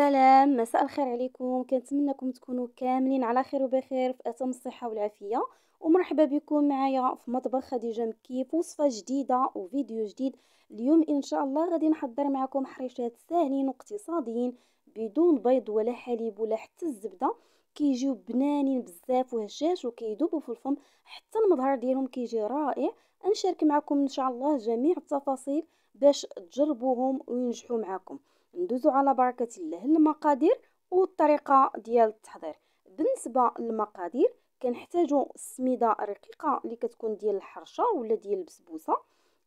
سلام، مساء الخير عليكم. كنتمنىكم تكونوا كاملين على خير وبخير في اتم الصحه والعافيه. ومرحبا بكم معايا في مطبخ خديجه مكي في وصفه جديده وفيديو جديد. اليوم ان شاء الله غادي نحضر معكم حريشات ساهلين واقتصاديين بدون بيض ولا حليب ولا حتى الزبده. كيجيو بنانين بزاف وهشاش وكيذوبوا في الفم، حتى المظهر ديالهم كيجي رائع. نشارك معكم ان شاء الله جميع التفاصيل باش تجربوهم وينجحوا معكم. ندوزو على بركة الله المقادير والطريقة ديال التحضير. بالنسبة للمقادير كنحتاجو السميدة رقيقة اللي كتكون ديال الحرشة ولا ديال البسبوسة،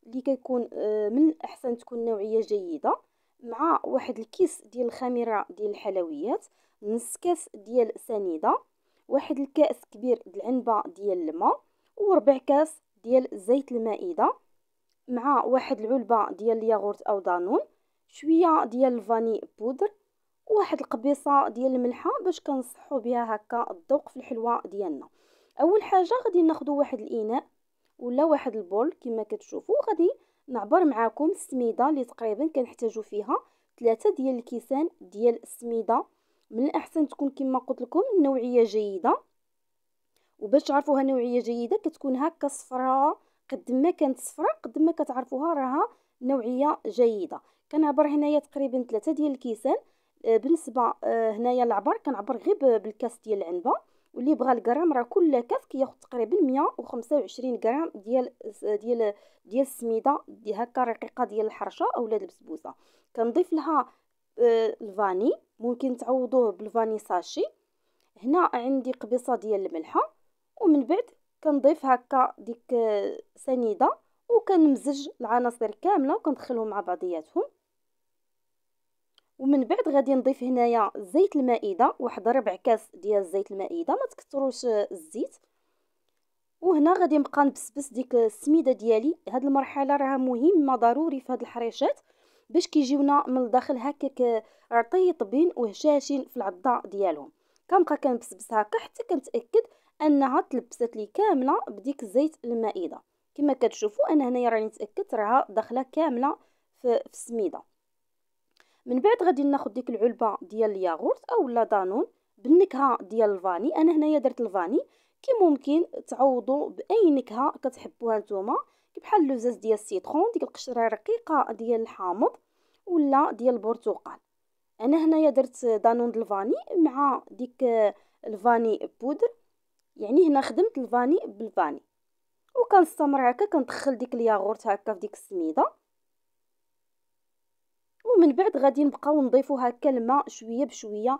اللي كيكون من الأحسن تكون نوعية جيدة، مع واحد الكيس ديال الخميرة ديال الحلويات، نص كاس ديال سنيدة، واحد الكاس كبير د العنبة ديال الماء، وربع كاس ديال زيت المائدة، مع واحد العلبة ديال الياغورت أو دانون، شويه ديال الفاني بودر، وواحد القبيصه ديال الملحه باش كنصحوا بها هكا الذوق في الحلوه ديالنا. اول حاجه غادي ناخذوا واحد الاناء ولا واحد البول كما كتشوفوا. غادي نعبر معكم السميده اللي تقريبا كنحتاجوا فيها 3 ديال الكيسان ديال السميده. من الاحسن تكون كما قلت لكم نوعيه جيده، وباش تعرفوها نوعيه جيده كتكون هكا صفراء. قد ما كانت صفراء قد ما كتعرفوها راها نوعيه جيده. كنعبر هنايا تقريبا 3 ديال الكيسان. بالنسبه هنايا العبر كنعبر غير بالكاس ديال العنبه، واللي بغى الغرام راه كل كاس كياخذ تقريبا 125 غرام ديال السميده دي هكا رقيقه ديال الحرشه اولا البسبوسه. كنضيف لها الفاني، ممكن تعوضوه بالفاني ساشي. هنا عندي قبيصه ديال الملحه، ومن بعد كنضيف هكا ديك سنيده وكنمزج العناصر كامله وكندخلهم مع بعضياتهم. ومن بعد غادي نضيف هنايا زيت المائده، واحد ربع كاس ديال زيت المائده، ما تكثروش الزيت. وهنا غادي نبقى نبسبس ديك السميده ديالي. هاد المرحله راها مهمه ضروري في هاد الحريشات باش كيجيونا من الداخل هكاك رطيطبين وهشاشين في العضه ديالهم. كنبقى كنبسبس هكا حتى كنتاكد انها تلبست لي كامله بديك زيت المائده. كما كتشوفوا انا هنايا راني متاكد راها داخله كامله في السميده. من بعد غادي ناخذ ديك العلبه ديال الياغورت اولا دانون بالنكهه ديال الفاني. انا هنايا درت الفاني، كي ممكن تعوضوا باي نكهه كتحبوها نتوما، بحال اللوزاز ديال السيترون، ديك القشره الرقيقه ديال الحامض ولا ديال البرتقال. انا هنايا درت دانون د الفاني مع ديك الفاني بودر، يعني هنا خدمت الفاني بالفاني. وكنستمر هكا كندخل ديك الياغورت هكا في ديك السميده. ومن بعد غادي نبقاو نضيفو هكا الماء شويه بشويه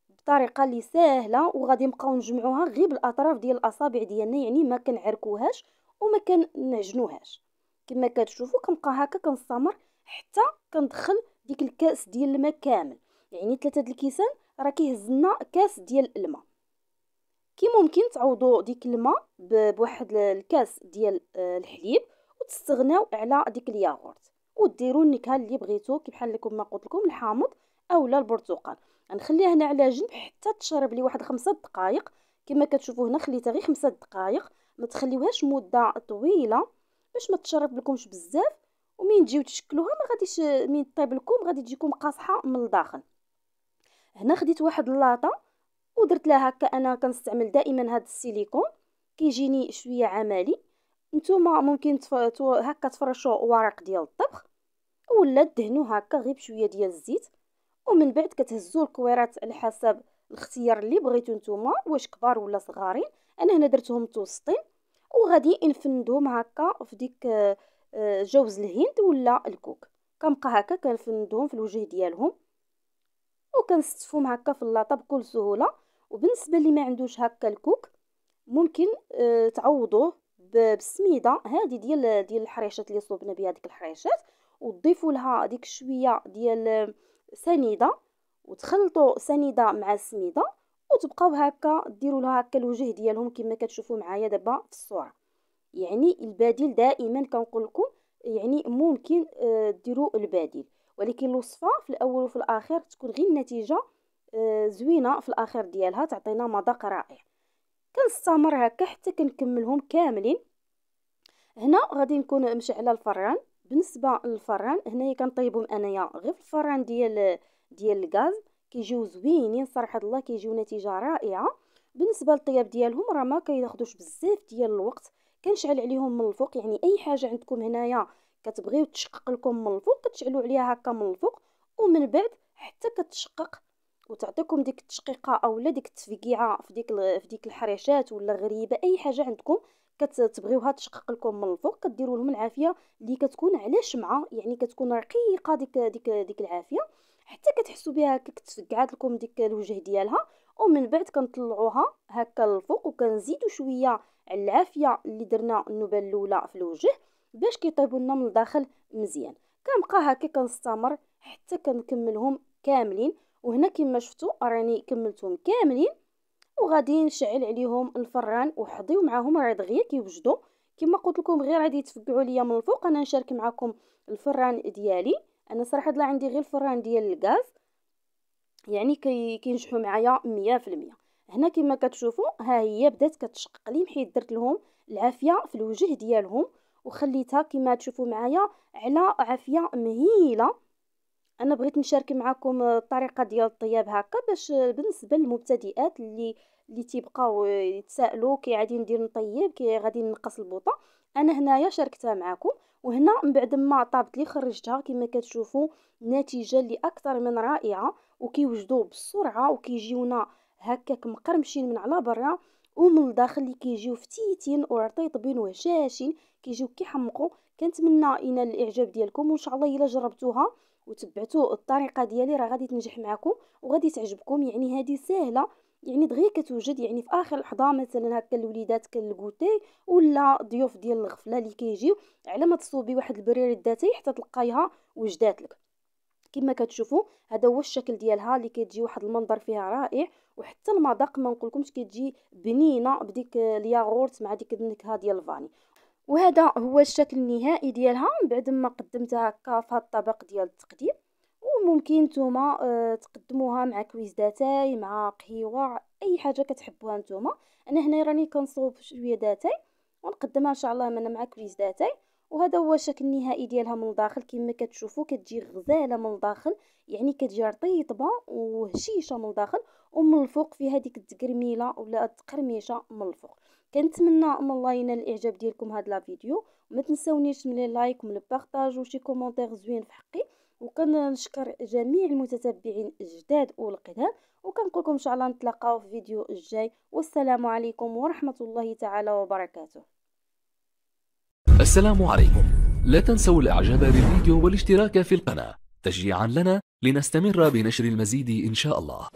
بطريقه اللي ساهله، وغادي نبقاو نجمعوها غير بالاطراف ديال الاصابع ديالنا، يعني ما كنعركوهاش وما كنعجنوهاش. كما كتشوفوا كنبقى هكا كنستمر حتى كندخل ديك الكاس ديال الماء كامل، يعني 3 د الكيسان راه كيهز لنا كاس ديال الماء. كي ممكن تعوضوا ديك الماء بواحد الكاس ديال الحليب وتستغناو على ديك الياغورت، وديروا النكهه اللي بغيتو كي بحال لكم ما قلت لكم الحامض اولا البرتقال. غنخليها هنا على جنب حتى تشرب لي واحد 5 دقائق. كما كتشوفوا هنا خليتها غير 5 دقائق، ما تخليوهاش مده طويله باش ما تشرب لكمش بزاف. ومين تجيو تشكلوها ما غاديش من طيب لكم غادي تجيكم قاصحه من الداخل. هنا خديت واحد اللاطه ودرت لها هكا، انا كنستعمل دائما هذا السيليكون كيجيني شويه عملي. نتوما ممكن هكا تفرشوا ورق ديال الطبخ ولا دهنوا هكا غير بشويه ديال الزيت. ومن بعد كتهزوا الكويرات على حسب الاختيار اللي بغيتو نتوما، واش كبار ولا صغارين. انا هنا درتهم متوسطين، وغادي نفندهم هكا في ديك جوز الهند ولا الكوك. كنبقى هكا كنفندهم في الوجه ديالهم وكنستفهم هكا في اللاطه بكل سهوله. وبالنسبه اللي ما عندوش هكا الكوك ممكن تعوضوه بالسميده هذه ديال الحريشات اللي صوبنا بها ديك الحريشات، وتضيفوا لها ديك شويه ديال سنيده وتخلطوا سنيده مع السميده، وتبقاو هكا ديروا لها هكا الوجه ديالهم كما كتشوفوا معايا دابا في الصوره. يعني البديل دائما كنقول لكم، يعني ممكن ديروا البديل، ولكن الوصفه في الاول وفي الاخر تكون غير النتيجه زوينه في الاخر ديالها، تعطينا مذاق رائع. كنستمر هكا حتى كنكملهم كاملين. هنا غادي نكون مشعله الفران. بالنسبه للفران هنايا كنطيبهم انايا غير في الفران ديال الغاز كيجيو زوينين صراحه الله، كيجيو نتيجه رائعه. بالنسبه للطياب ديالهم راه ما كياخذوش بزاف ديال الوقت، كنشعل عليهم من الفوق، يعني اي حاجه عندكم هنايا كتبغيو تشقق لكم من الفوق كتشعلوا عليها هكا من الفوق، ومن بعد حتى كتشقق وتعطيكم ديك التشقيقه اولا ديك التفقيعه في ديك الحريشات ولا غريبه، اي حاجه عندكم كتبغيوها تشقق لكم من الفوق كديروا لهم العافيه اللي كتكون على شمعه، يعني كتكون رقيقه ديك العافيه حتى كتحسوا بها هكا تفقعات لكم ديك الوجه ديالها. ومن بعد كنطلعوها هكا للفوق وكنزيدوا شويه على العافيه اللي درنا النوبه الاولى في الوجه باش كيطيبوا لنا من الداخل مزيان. كنبقى هكا كنستمر حتى كنكملهم كاملين. وهنا كما شفتوا راني كملتهم كاملين، وغادي نشعل عليهم الفران وحضيو معاهم راه دغيا كيوجدوا كما قلت لكم، غير غادي يتفقعوا ليا من الفوق. انا نشارك معكم الفران ديالي، انا صراحه لا عندي غير الفران ديال الغاز، يعني كينجحوا معايا 100%. هنا كما كتشوفوا ها هي بدات كتشقق لي، حيت درت لهم العافيه في الوجه ديالهم وخليتها كما تشوفوا معايا على عافيه مهيله. انا بغيت نشارك معكم الطريقه ديال الطياب هكا باش بالنسبه للمبتدئات اللي تيبقاو يتسائلوا كي غادي ندير نطيب كي غادي نقص البوطه، انا هنايا شاركتها معكم. وهنا من بعد ما طابت لي خرجتها كما كتشوفوا النتيجه اللي اكثر من رائعه، وكيوجدوا بسرعه وكيجيونا هكاك مقرمشين من على برا ومن الداخل اللي كيجيو فتيتين ورطيطبين وهشاشين كيجيو كيحمقوا. كنتمنى ينال الاعجاب ديالكم، وان شاء الله الا جربتوها وتبعتوا الطريقه ديالي راه غادي تنجح معكم وغادي تعجبكم. يعني هذه سهله، يعني دغيا كتوجد يعني في اخر لحظه مثلا هكا الوليدات كالكوتي ولا ضيوف ديال الغفله اللي كيجيو على ما تصوبي واحد البرير ذاتي حتى تلقايها وجدات لك. كما كتشوفوا هذا هو الشكل ديالها اللي كتجي واحد المنظر فيها رائع، وحتى المذاق ما نقولكمش كتجي بنينه بديك الياغورت مع ديك النكهه ديال الفاني. وهذا هو الشكل النهائي ديالها بعد ما قدمتها هكا في هذا الطبق ديال التقديم. وممكن نتوما تقدموها مع كويس داتاي مع قهيوه اي حاجه كتحبوها نتوما. انا هنا راني كنصوب شويه داتاي ونقدمها ان شاء الله من مع كويس داتاي. وهذا هو الشكل النهائي ديالها من الداخل كما كتشوفوا كتجي غزاله من الداخل، يعني كتجي رطيطبه وهشيشه من الداخل، ومن الفوق فيها ديك التقرميله ولا التقرميشه من الفوق. كنتمنى من الله ينال الاعجاب ديالكم هذا الفيديو، وما تنساونيش من اللايك ومن البارطاج وشي كومونتير زوين في حقي. وكنشكر جميع المتتبعين الجداد والقدام، وكنقول لكم ان شاء الله نتلاقاو في الفيديو الجاي، والسلام عليكم ورحمه الله تعالى وبركاته. السلام عليكم. لا تنسوا الاعجاب بالفيديو والاشتراك في القناة تشجيعا لنا لنستمر بنشر المزيد ان شاء الله.